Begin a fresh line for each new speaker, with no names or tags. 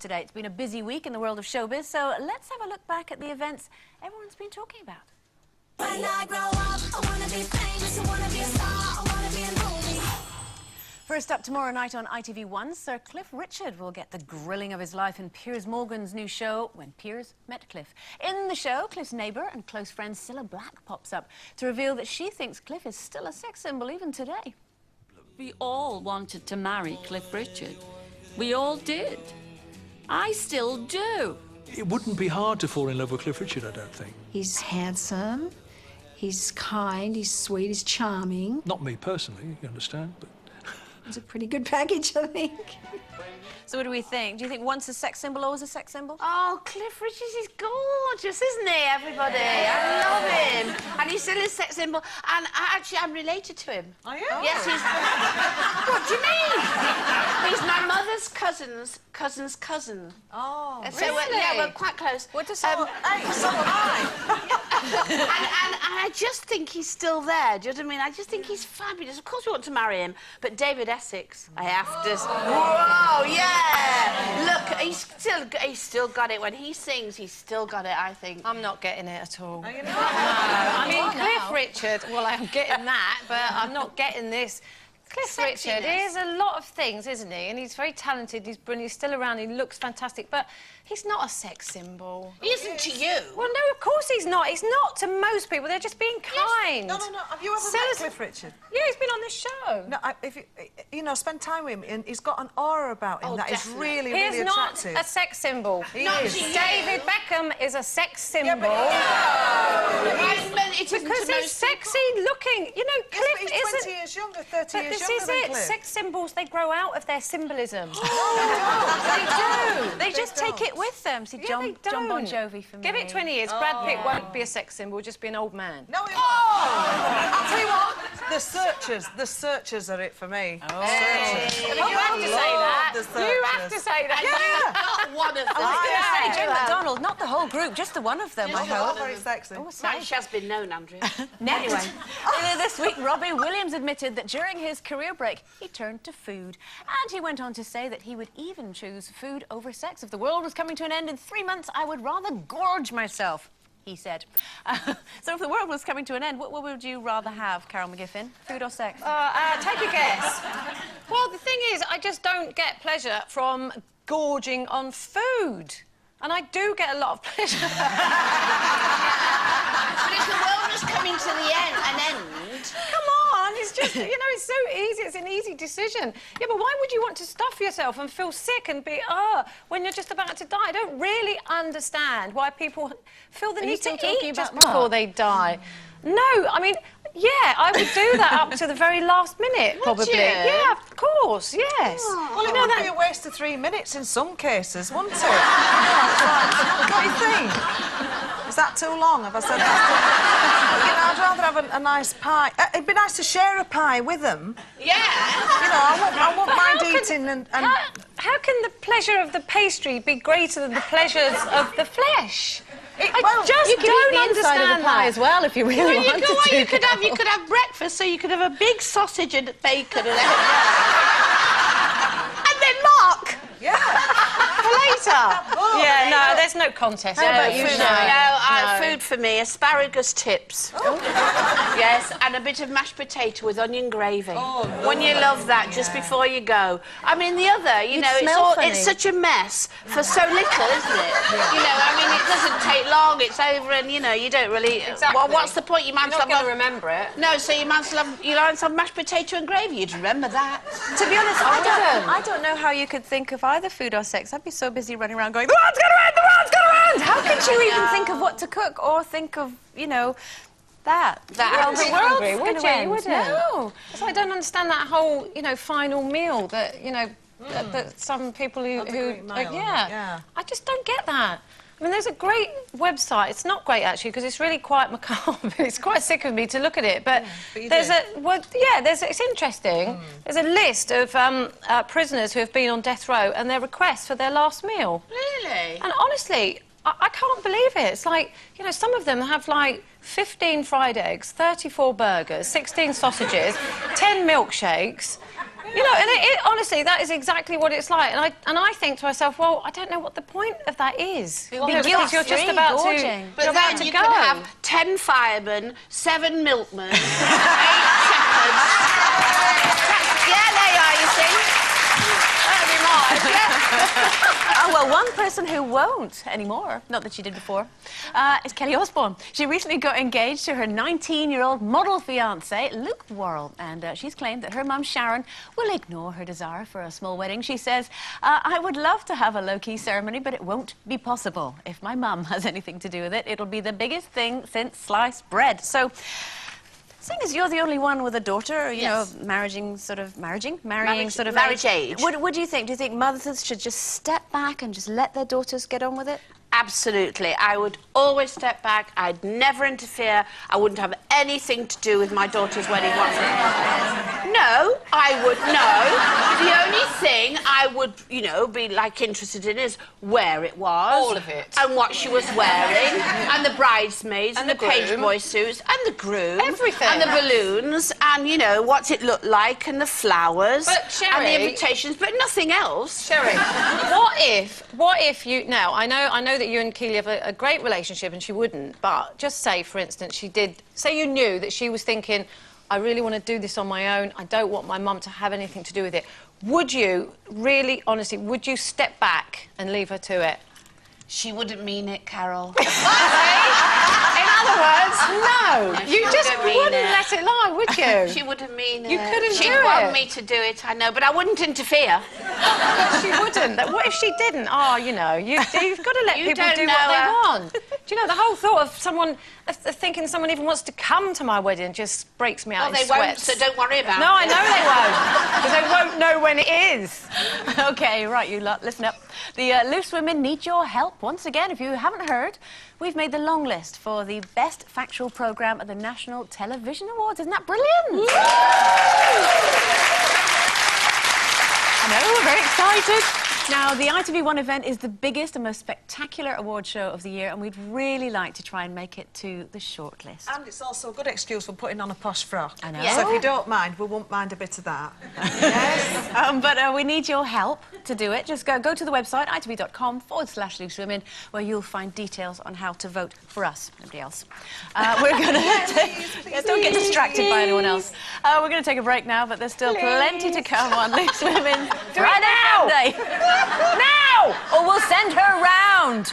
today. It's been a busy week in the world of showbiz, so let's have a look back at the events everyone's been talking about.
When I grow up, I wanna be famous, I wanna be a star, I wanna be in movies.
First up tomorrow night on ITV1, Sir Cliff Richard will get the grilling of his life in Piers Morgan's new show, When Piers Met Cliff. In the show, Cliff's neighbour and close friend Cilla Black pops up to reveal that she thinks Cliff is still a sex symbol even today.
We all wanted to marry Cliff Richard. We all did. I still do.
It wouldn't be hard to fall in love with Cliff Richard, I don't think.
He's handsome, he's kind, he's sweet, he's charming.
Not me personally, you understand, but...
It's a pretty good package, I think.
So what do we think? Do you think once a sex symbol, always a sex symbol?
Oh, Cliff Richards is gorgeous, isn't he, everybody? I love him. And he's still a sex symbol. And I'm related to him.
Are you?
Yes, he's... What do you mean? He's my mother's cousin's cousin.
Oh,
So,
really?
yeah, we're quite close.
What does
Hey, so am I.
and I just think he's still there. Do you know what I mean? I just think he's fabulous. Of course we want to marry him, but David Essex, I have to... Whoa, yeah! Look, he's still got it. When he sings, he's still got it, I think.
I'm not getting it at all.
Are you
No,
not?
I mean,
Oh,
Cliff
no.
Richard, well, I'm getting that, but I'm not getting this. Cliff Richard is a lot of things, isn't he? And he's very talented, he's brilliant, he's still around, he looks fantastic, but he's not a sex symbol.
He isn't to you.
Well, no, of course he's not. He's not to most people. They're just being kind.
No. Have you ever met
Silla's-
Cliff Richard?
Yeah, he's been on this show.
No, if you know, spend time with him, and he's got an aura about him
Oh,
that is
definitely.
really,
He's
really
not
attractive.
a sex symbol.
He
Not
is.
to you.
David Beckham is a sex symbol.
It isn't
Because
to
he's
most
sexy looking. You know,
Yes,
Cliff
but he's
isn't...
20 years younger, 30
But
years
this
younger
is
than
it.
Cliff.
Sex symbols, they grow out of their symbolism.
They do. They just
don't.
take it with them. See,
Yeah,
John
they
Bon
don't.
Jovi for me.
Give it 20 years. Brad Pitt won't be a sex symbol, just be an old man.
No, I'll tell you what, the searchers are it for me.
I mean, you have to say that.
The
You have to
Searchers.
say that.
Not one of them.
I was going to say, Jane
Yeah.
McDonald, not the whole group, just the one of them, I
Oh,
hope.
very sexy.
Much has been known, Andrea.
Next. Earlier this week, Robbie Williams admitted that during his career break, he turned to food. And he went on to say that he would even choose food over sex. If the world was coming to an end in 3 months, I would rather gorge myself, he said. So if the world was coming to an end, what would you rather have, Carol McGiffin? Food or sex?
Take a guess. Well, the thing is, I just don't get pleasure from gorging on food. And I do get a lot of pleasure.
But if the world was coming to an end...
Come on, it's just, you know, it's so easy. It's an easy decision. Yeah, but why would you want to stuff yourself and feel sick and be, when you're just about to die? I don't really understand why people feel the need to eat just before they die. No, I mean, yeah, I would do that up to the very last minute, probably.
you?
Yeah, of course, yes.
Well, it would be a waste of 3 minutes in some cases, wouldn't it? Don't you think? Is that too long? Have I said that? You know, I'd rather have a nice pie. It'd be nice to share a pie with them.
Yeah.
You know, I won't mind eating and...
How can the pleasure of the pastry be greater than the pleasures of the flesh? I just
you can
don't
eat the inside
understand
of the pie
that.
as well if you really
You
wanted to.
could have breakfast, so you could have a big sausage and bacon and everything. And then Mark.
Yeah.
Later. Yeah, no, there's no contest.
How about you, Sherrie?
No, food for me, asparagus tips. Yes, and a bit of mashed potato with onion gravy. When you love that, just before you go. I mean, the other, you know, it's such a mess for so little, isn't it? You know, I mean, it doesn't take long, it's over and, you know, you don't really...
Exactly.
Well, what's the point? You might
You're not going to remember it.
No, so you might have mashed potato and gravy. You'd remember that.
To be honest, I don't know how you could think of either food or sex. I'd be so busy running around going, the world's going to end, the world's going to end! How could you even think of what to cook or think of, you that?
Well, the world's going to end.
You wouldn't.
No. So I don't understand that whole, final meal that, that some people who
Greek Nile,
yeah. I just don't get that. I mean, there's a great website. It's not great, actually, because it's really quite macabre. It's quite sick of me to look at it. But there's it's interesting. There's a list of prisoners who have been on death row and their requests for their last meal.
Really?
And honestly, I can't believe it. It's like, some of them have, 15 fried eggs, 34 burgers, 16 sausages, 10 milkshakes. You know, and honestly, that is exactly what it's like. And I think to myself, well, I don't know what the point of that is.
It'll be
Because you're just
guilt-free,
about
gorging.
But
you're
then
about to
you
go.
could have 10 firemen, 7 milkmen, 8 shepherds. Yeah, there you are, you see. That'd be nice, yeah.
Oh, well, one person who won't anymore, not that she did before, is Kelly Osbourne. She recently got engaged to her 19-year-old model fiancé, Luke Worrell, and she's claimed that her mum, Sharon, will ignore her desire for a small wedding. She says, I would love to have a low-key ceremony, but it won't be possible. If my mum has anything to do with it, it'll be the biggest thing since sliced bread. So, seeing as you're the only one with a daughter, you know, marrying sort of
Marriage age.
What do you think? Do you think mothers should just step back and just let their daughters get on with it?
Absolutely. I would always step back. I'd never interfere. I wouldn't have anything to do with my daughter's wedding whatsoever. No, I would no. The only thing I would, you know, be like interested in is where it was.
All of it.
And what she was wearing. And the bridesmaids and the page boy suits and the groom.
Everything.
And the balloons and, you know, what's it look like and the flowers.
But, Sherrie,
and the invitations, but nothing else.
Sherrie, what if you... Now, I know that you and Keely have a great relationship and she wouldn't, but just say, for instance, she did... Say you knew that she was thinking, I really want to do this on my own, I don't want my mum to have anything to do with it. Would you, really, honestly, would you step back and leave her to it?
She wouldn't mean it, Carol.
In other words, no. You just wouldn't let it lie, would you?
She wouldn't mean it.
You couldn't do it.
She'd want me to do it, I know, but I wouldn't interfere.
But she wouldn't. What if she didn't? Oh, you know, you've got to let
You
people
don't
do
know
what they
her.
want. Do you know, the whole thought of someone... thinking someone even wants to come to my wedding just breaks me out
Well,
in
they
sweats.
won't, so don't worry about it.
No, I know they won't. Because they won't know when it is.
OK, right, you lot, listen up. The Loose Women need your help. Once again, if you haven't heard, we've made the long list for the Best Factual Programme at the National Television Awards. Isn't that brilliant? I know, we're very excited. Now, the ITV1 event is the biggest and most spectacular award show of the year, and we'd really like to try and make it to the shortlist.
And it's also a good excuse for putting on a posh frock.
I know.
So if you don't mind, we won't mind a bit of that. Yes.
But we need your help to do it. Just go to the website, itv.com/loosewomen, where you'll find details on how to vote for us, nobody else. We're going to... Don't get distracted by anyone else. We're going to take a break now, but there's still plenty to come on Loose Women.
Right now!
Now! Or we'll send her round.